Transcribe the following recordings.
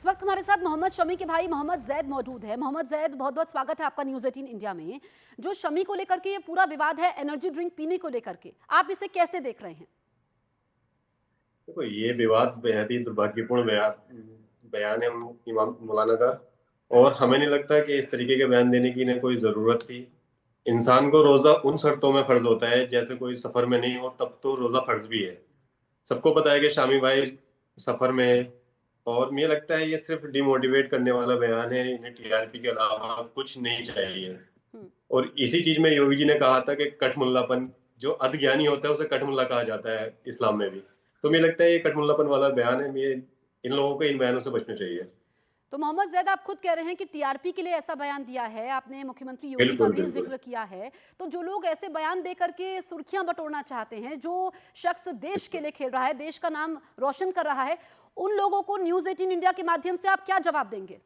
वक्त हमारे साथ मोहम्मद शमी के भाई मोहम्मद जैद मौजूद है। मोहम्मद जैद, बहुत बहुत स्वागत है आपका न्यूज़ 18 इंडिया में। जो शमी को लेकर के ये पूरा विवाद है एनर्जी ड्रिंक पीने को लेकर के, आप इसे कैसे देख रहे हैं? देखो, ये विवाद बेहद ही दुर्भाग्यपूर्ण बयान है इमाम मौलाना का। और हमें नहीं लगता कि इस तरीके के बयान देने की इन्हें कोई जरूरत थी। इंसान को रोजा उन शर्तों में फर्ज होता है जैसे कोई सफर में नहीं हो, तब तो रोजा फर्ज भी है। सबको पता है कि शामी भाई सफर में है। और मुझे लगता है ये सिर्फ डिमोटिवेट करने वाला बयान है, इन्हें टीआरपी के अलावा कुछ नहीं चाहिए। हम्म। और इसी चीज में योगी जी ने कहा था कि कठमुल्लापन, जो अधज्ञानी होता है उसे कठमुल्ला कहा जाता है इस्लाम में भी। तो मुझे लगता है ये कठमुल्लापन वाला बयान है। ये इन लोगों को इन बयानों से बचना चाहिए। तो मोहम्मद जैद, आप खुद कह रहे हैं कि टीआरपी के लिए ऐसा बयान दिया है, आपने मुख्यमंत्री योगी का बिल्कुल भी बिल्कुल। जिक्र किया है। तो जो लोग ऐसे बयान दे करके सुर्खियां बटोरना चाहते हैं, जो शख्स देश के लिए खेल रहा है, देश का नाम रोशन कर रहा है, उन लोगों को न्यूज़ 18 इंडिया के माध्यम से आप क्या जवाब देंगे?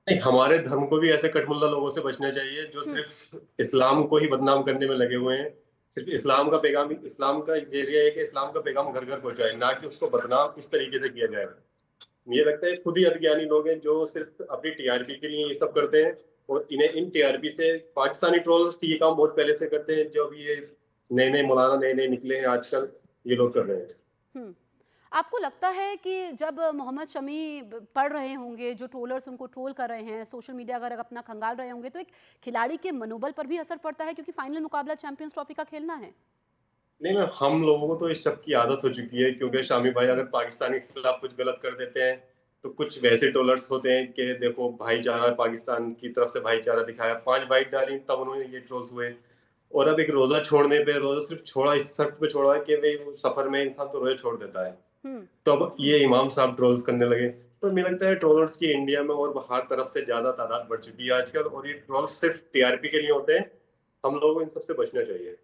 नहीं, हमारे धर्म को भी ऐसे कठमुल्ला लोगों से बचना चाहिए जो हम्म। सिर्फ इस्लाम को ही बदनाम करने में लगे हुए हैं। सिर्फ इस्लाम का पैगाम, इस्लाम का जरिया है कि इस्लाम का पैगाम घर घर पहुंचाए, ना कि उसको बदनाम इस तरीके से किया जाए। मुझे लगता है खुद ही अज्ञानी लोग हैं जो सिर्फ अपनी टीआरपी के लिए ये सब करते हैं। और इन्हें इन टीआरपी से पाकिस्तानी ट्रोल्स ये काम बहुत पहले से करते हैं। जो भी ये नए नए मौलाना नए नए निकले हैं आजकल, ये लोग कर रहे हैं। हम्म। आपको लगता है कि जब मोहम्मद शमी पढ़ रहे होंगे, जो ट्रोलर्स उनको ट्रोल कर रहे हैं, सोशल मीडिया अगर अपना खंगाल रहे होंगे, तो एक खिलाड़ी के मनोबल पर भी असर पड़ता है, क्योंकि फाइनल मुकाबला चैंपियंस ट्रॉफी का खेलना है? नहीं मैम, हम लोगों को तो इस सब की आदत हो चुकी है, क्योंकि शामी भाई अगर पाकिस्तान के खिलाफ कुछ गलत कर देते हैं तो कुछ वैसे ट्रोलर्स होते हैं कि देखो भाईचारा, पाकिस्तान की तरफ से भाईचारा दिखाया, 5 बाइट डाली तब उन्होंने ये ट्रोल्स हुए। और अब एक रोजा छोड़ने पे, रोजा सिर्फ छोड़ा इस शर्त पे छोड़ा है कि भाई वो सफर में इंसान तो रोजा छोड़ देता है। हम्म। तो अब ये इमाम साहब ट्रोल्स करने लगे। तो मुझे लगता है ट्रोलर्स की इंडिया में और हर तरफ से ज्यादा तादाद बढ़ चुकी है आजकल, और ये ट्रोल्स सिर्फ टीआरपी के लिए होते हैं। हम लोगों को इन सबसे बचना चाहिए।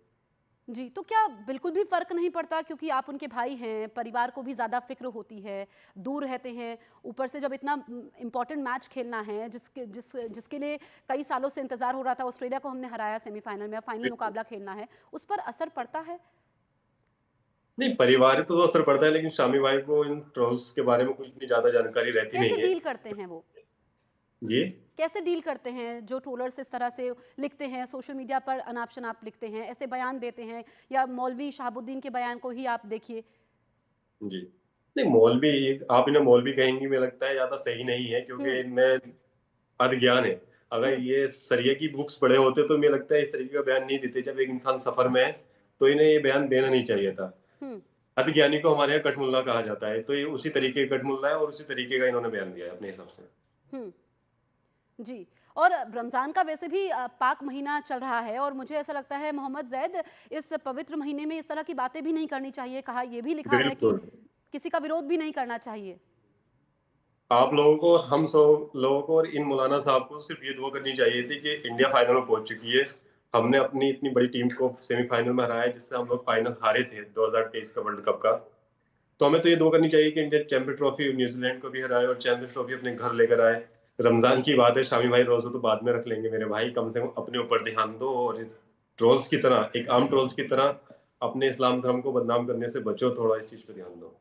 जी, तो क्या बिल्कुल भी फर्क नहीं पड़ता, क्योंकि आप उनके भाई हैं, परिवार को भी ज़्यादा फिक्र होती है, दूर रहते हैं, ऊपर से जब इतना इम्पोर्टेंट मैच खेलना है, जिसके लिए कई सालों से इंतजार हो रहा था, ऑस्ट्रेलिया को हमने हराया सेमीफाइनल में, अब फाइनल मुकाबला खेलना है, उस पर असर पड़ता है? नहीं, परिवार पे तो असर पड़ता है, लेकिन शामी भाई को इन ट्रोल्स के बारे में कुछ भी ज्यादा जानकारी रहती कैसे नहीं है। डील करते हैं वो? जी। कैसे डील करते हैं जो ट्रोलर्स इस तरह से लिखते हैं, सोशल मीडिया पर अनाप शनाप लिखते हैं, ऐसे बयान देते हैं, या मौलवी शहाबुद्दीन के बयान को ही आप देखिए? जी। नहीं, मौलवी, आप इन्हें मौलवी कहेंगी, मुझे लगता है ज्यादा सही नहीं है, क्योंकि हम्म। इनमें अज्ञान है। अगर हम्म। ये सरिये की बुक्स पढ़े होते तो मुझे लगता है इस तरीके का बयान नहीं देते। जब एक इंसान सफर में है तो इन्हें ये बयान देना नहीं चाहिए था। हम्म। अज्ञानी को हमारे यहाँ कठमुल्ला कहा जाता है, तो ये उसी तरीके का कठमुल्ला है और उसी तरीके का इन्होंने बयान दिया है अपने हिसाब से। हम्म। जी। और रमज़ान का वैसे भी पाक महीना चल रहा है, और मुझे ऐसा लगता है मोहम्मद जैद, इस पवित्र महीने में इस तरह की बातें भी नहीं करनी चाहिए। कहा ये भी लिखा है कि बिल्कुल। किसी का विरोध भी नहीं करना चाहिए। आप लोगों को, हम सब लोगों को और इन मौलाना साहब को सिर्फ ये दुआ करनी चाहिए थी कि इंडिया फाइनल में पहुंच चुकी है। हमने अपनी इतनी बड़ी टीम को सेमीफाइनल में हराया, जिससे हम लोग फाइनल हारे थे 2023 का वर्ल्ड कप का। तो हमें तो ये दुआ करनी चाहिए कि इंडिया चैंपियन ट्रॉफी न्यूजीलैंड को भी हराए और चैंपियंस ट्रॉफी अपने घर लेकर आए। रमजान की बात है, शामी भाई रोजे तो बाद में रख लेंगे मेरे भाई, कम से कम अपने ऊपर ध्यान दो। और ट्रोल्स की तरह, एक आम ट्रोल्स की तरह अपने इस्लाम धर्म को बदनाम करने से बचो, थोड़ा इस चीज पे ध्यान दो।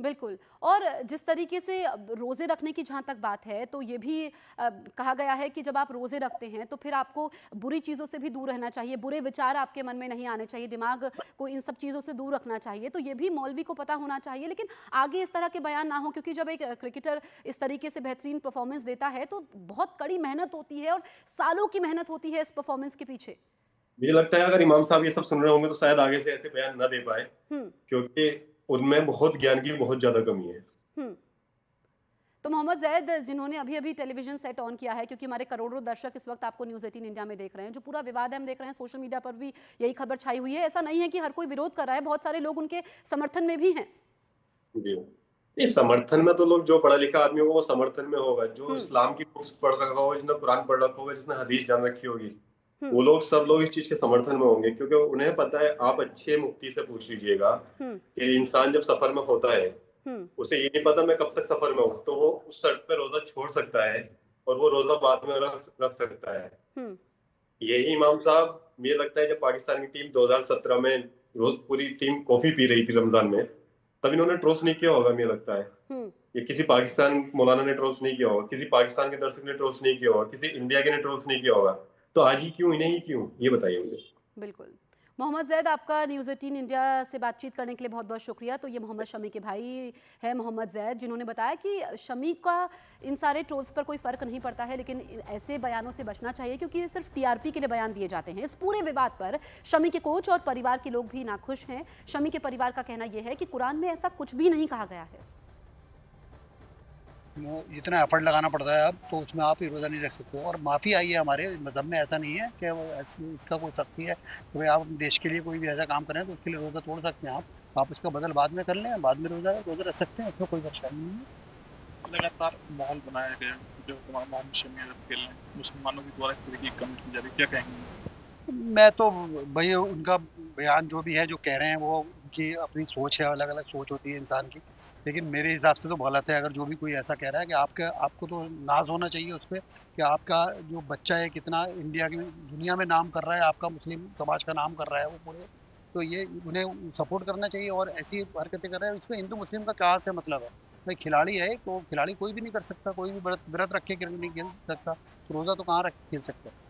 बिल्कुल। और जिस तरीके से अब रोज़े रखने की जहाँ तक बात है, तो ये भी कहा गया है कि जब आप रोज़े रखते हैं तो फिर आपको बुरी चीज़ों से भी दूर रहना चाहिए, बुरे विचार आपके मन में नहीं आने चाहिए, दिमाग को इन सब चीज़ों से दूर रखना चाहिए। तो ये भी मौलवी को पता होना चाहिए, लेकिन आगे इस तरह के बयान ना हो, क्योंकि जब एक क्रिकेटर इस तरीके से बेहतरीन परफॉर्मेंस देता है तो बहुत कड़ी मेहनत होती है, और सालों की मेहनत होती है इस परफॉर्मेंस के पीछे। मुझे लगता है अगर इमाम साहब ये सब सुन रहे होंगे तो शायद आगे से ऐसे बयान न दे पाए, हम्म। क्योंकि उनमें बहुत ज्ञान की बहुत ज्यादा कमी है। हम्म। तो मोहम्मद जैद, जिन्होंने अभी अभी टेलीविजन सेट ऑन किया है, क्योंकि हमारे करोड़ों दर्शक इस वक्त आपको न्यूज़ 18 इंडिया में देख रहे हैं, जो पूरा विवाद है हम देख रहे हैं, सोशल मीडिया पर भी यही खबर छाई हुई है। ऐसा नहीं है कि हर कोई विरोध कर रहा है, बहुत सारे लोग उनके समर्थन में भी हैं। जी। इस समर्थन में तो लोग, जो पढ़ा लिखा आदमी होगा वो समर्थन में होगा, जो हम्म। इस्लाम की बुक्स पढ़ रखा होगा, जिसने कुरान पढ़ रखा होगा, जिसने हदीस जान रखी होगी, हम्म। वो लोग, सब लोग इस चीज के समर्थन में होंगे। क्योंकि उन्हें पता है, आप अच्छे मुफ्ती से पूछ लीजिएगा हम्म। कि इंसान जब सफर में होता है, हम्म। उसे ये नहीं पता मैं कब तक सफर में हूँ, तो वो उस शर्त पे रोजा छोड़ सकता है और वो रोजा बाद में रख सकता है। हम्म। यही इमाम साहब, मुझे लगता है जब पाकिस्तान की टीम 2017 में रोज पूरी टीम कॉफी पी रही थी रमजान में, तब इन्होंने ट्रोल्स नहीं किया होगा, मुझे लगता है। हम्म। ये किसी पाकिस्तान मौलाना ने ट्रोल्स नहीं किया होगा, किसी पाकिस्तान के दर्शक ने ट्रोल्स नहीं किया होगा, किसी इंडिया के ने ट्रोल्स नहीं किया होगा। तो आज ही क्यों, इन्हें ही क्यों, ये बताइए मुझे। बिल्कुल। मोहम्मद ज़ैद, आपका न्यूज़ 18 इंडिया से बातचीत करने के लिए बहुत बहुत शुक्रिया। तो ये मोहम्मद शमी के भाई हैं मोहम्मद ज़ैद, जिन्होंने बताया कि शमी का इन सारे ट्रोल्स पर कोई फ़र्क नहीं पड़ता है, लेकिन ऐसे बयानों से बचना चाहिए क्योंकि ये सिर्फ टीआरपी के लिए बयान दिए जाते हैं। इस पूरे विवाद पर शमी के कोच और परिवार के लोग भी नाखुश हैं। शमी के परिवार का कहना यह है कि कुरान में ऐसा कुछ भी नहीं कहा गया है। जितना एफर्ट लगाना पड़ता है अब, तो उसमें आप ही रोज़ा नहीं रख सकते। और माफ़ी आई है हमारे मज़हब में, ऐसा नहीं है कि इसका कोई सख्ती है कि भाई आप देश के लिए कोई भी ऐसा काम करें तो उसके लिए रोज़ा तोड़ सकते हैं आप इसका बदल बाद में कर लें, बाद में रोज़ा रख सकते हैं, उसमें कोई परेशानी नहीं है। लगातार माहौल बनाया गया जो मोहम्मद शमी अरब खेल रहे हैं, मुसलमानों के द्वारा इस तरह की कमेंट की जा रही है, क्या कहेंगे? मैं तो भाई उनका बयान जो भी है, जो कह रहे हैं, वो उनकी अपनी सोच है, अलग-अलग सोच होती है इंसान की। लेकिन मेरे हिसाब से तो गलत है अगर जो भी कोई ऐसा कह रहा है कि आपको तो नाज़ होना चाहिए उस पे कि आपका जो बच्चा है कितना इंडिया की दुनिया में नाम कर रहा है, आपका मुस्लिम समाज का नाम कर रहा है वो पूरे। तो ये उन्हें सपोर्ट करना चाहिए और ऐसी हरकतें कर रहे हैं, इसमें हिंदू मुस्लिम का कहाँ से मतलब है? भाई खिलाड़ी है, तो खिलाड़ी कोई भी नहीं कर सकता, कोई भी व्रत रख के क्रिकेट नहीं खेल सकता, तो रोज़ा तो कहाँ रख के खेल सकता है?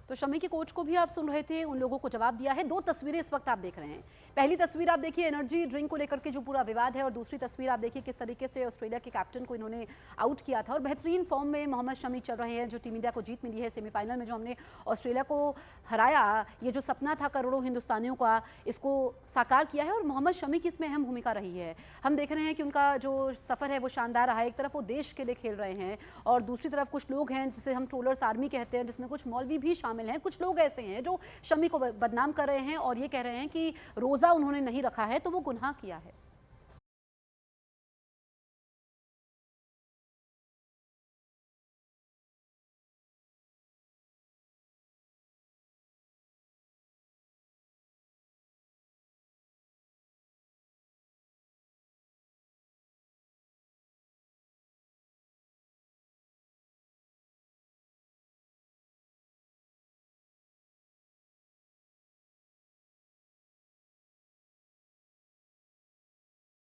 तो शमी के कोच को भी आप सुन रहे थे, उन लोगों को जवाब दिया है। दो तस्वीरें इस वक्त आप देख रहे हैं। पहली तस्वीर आप देखिए एनर्जी ड्रिंक को लेकर के जो पूरा विवाद है, और दूसरी तस्वीर आप देखिए किस तरीके से ऑस्ट्रेलिया के कैप्टन को इन्होंने आउट किया था। और बेहतरीन फॉर्म में मोहम्मद शमी चल रहे हैं, जो टीम इंडिया को जीत मिली है सेमीफाइनल में, जो हमने ऑस्ट्रेलिया को हराया। ये जो सपना था करोड़ों हिंदुस्तानियों का, इसको साकार किया है और मोहम्मद शमी की इसमें अहम भूमिका रही है। हम देख रहे हैं कि उनका जो सफ़र है वो शानदार रहा है। एक तरफ वो देश के लिए खेल रहे हैं और दूसरी तरफ कुछ लोग हैं जिसे हम ट्रोलर्स आर्मी कहते हैं, जिसमें कुछ मौलवी भी शामिल हैं। कुछ लोग ऐसे हैं जो शमी को बदनाम कर रहे हैं और ये कह रहे हैं कि रोज़ा उन्होंने नहीं रखा है तो वो गुनाह किया है।